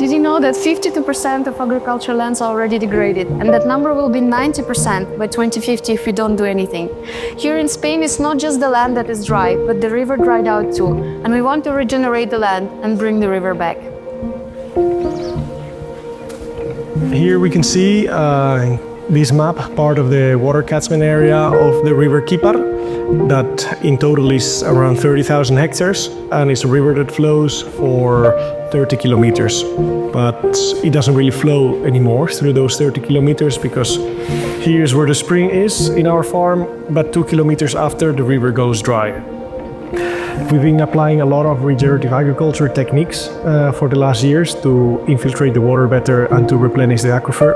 Did you know that 52% of agricultural lands are already degraded, and that number will be 90% by 2050 if we don't do anything? Here in Spain, it's not just the land that is dry, but the river dried out too, and we want to regenerate the land and bring the river back. Here we can see this map, part of the water catchment area of the river Quipar, that in total is around 30,000 hectares, and it's a river that flows for 30 kilometers. But it doesn't really flow anymore through those 30 kilometers because here's where the spring is in our farm, but 2 kilometers after the river goes dry. We've been applying a lot of regenerative agriculture techniques for the last years to infiltrate the water better and to replenish the aquifer.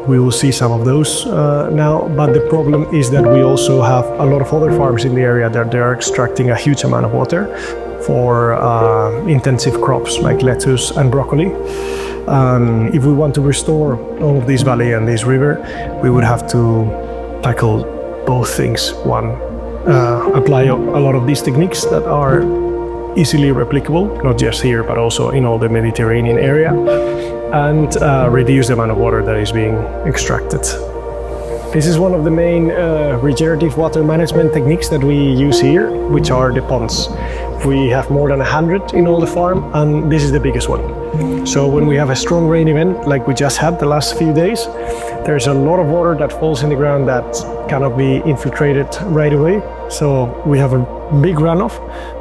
We will see some of those now, but the problem is that we also have a lot of other farms in the area that they're extracting a huge amount of water for intensive crops like lettuce and broccoli. If we want to restore all of this valley and this river, we would have to tackle both things. One, apply a lot of these techniques that are easily replicable, not just here, but also in all the Mediterranean area, and reduce the amount of water that is being extracted. This is one of the main regenerative water management techniques that we use here, which are the ponds. We have more than 100 in all the farm, and this is the biggest one. So when we have a strong rain event, like we just had the last few days, there's a lot of water that falls in the ground that cannot be infiltrated right away. So we have a big runoff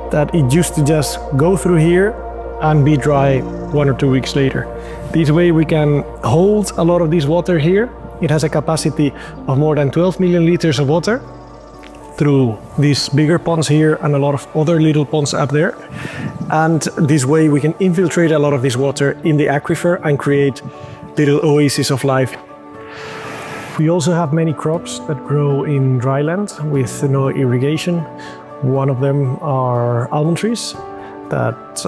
that it used to just go through here and be dry 1 or 2 weeks later. This way we can hold a lot of this water here. It has a capacity of more than 12 million liters of water through these bigger ponds here and a lot of other little ponds up there. And this way we can infiltrate a lot of this water in the aquifer and create little oases of life. We also have many crops that grow in dry land with no irrigation. One of them are almond trees that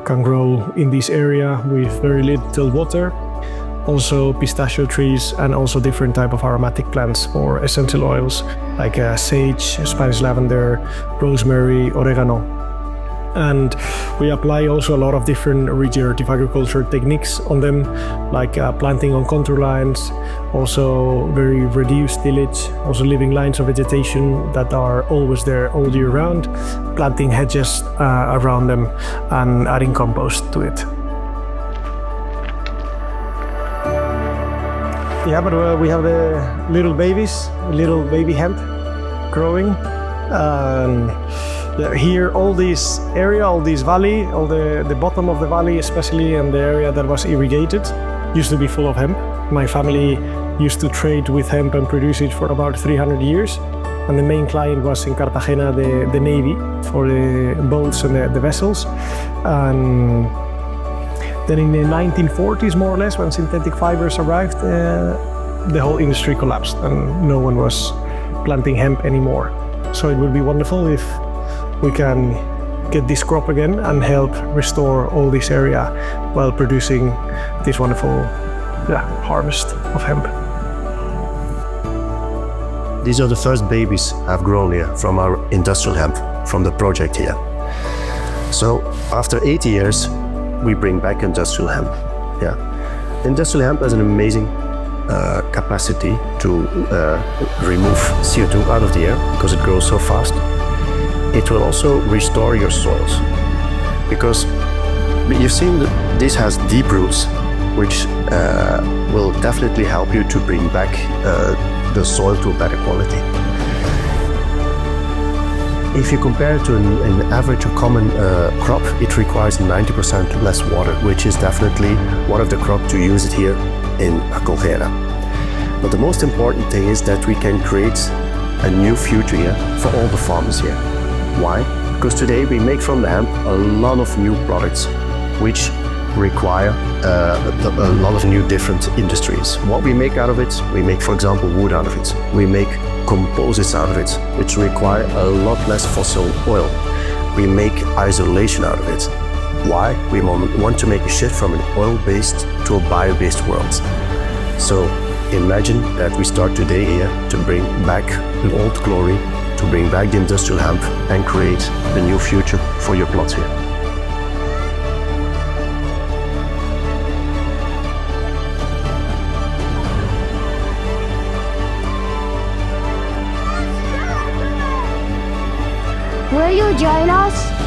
can grow in this area with very little water. Also pistachio trees and also different type of aromatic plants for essential oils like sage, Spanish lavender, rosemary, oregano. And we apply also a lot of different regenerative agriculture techniques on them, like planting on contour lines, also very reduced tillage, also leaving lines of vegetation that are always there all year round, planting hedges around them and adding compost to it. Yeah, but we have the little babies, little baby hemp growing. Here, all this area, all this valley, all the bottom of the valley especially, and the area that was irrigated, used to be full of hemp. My family used to trade with hemp and produce it for about 300 years. And the main client was in Cartagena, the Navy, for the boats and the vessels. And then in the 1940s, more or less, when synthetic fibers arrived, the whole industry collapsed and no one was planting hemp anymore. So it would be wonderful if we can get this crop again and help restore all this area while producing this wonderful harvest of hemp. These are the first babies I've grown here from our industrial hemp, from the project here. So after 80 years, we bring back industrial hemp. Industrial hemp has an amazing capacity to remove CO2 out of the air because it grows so fast. It will also restore your soils because you've seen that this has deep roots, which will definitely help you to bring back the soil to a better quality. If you compare it to an average or common crop, it requires 90% less water, which is definitely one of the crops to use it here in Junquera. But the most important thing is that we can create a new future here for all the farmers here. Why? Because today we make from the hemp a lot of new products which require a lot of new different industries. What we make out of it, we make, for example, wood out of it. We make composites out of it, which require a lot less fossil oil. We make isolation out of it. Why? We want to make a shift from an oil-based to a bio-based world. So imagine that we start today here to bring back the old glory, to bring back the industrial hemp and create a new future for your plots here. Will you join us?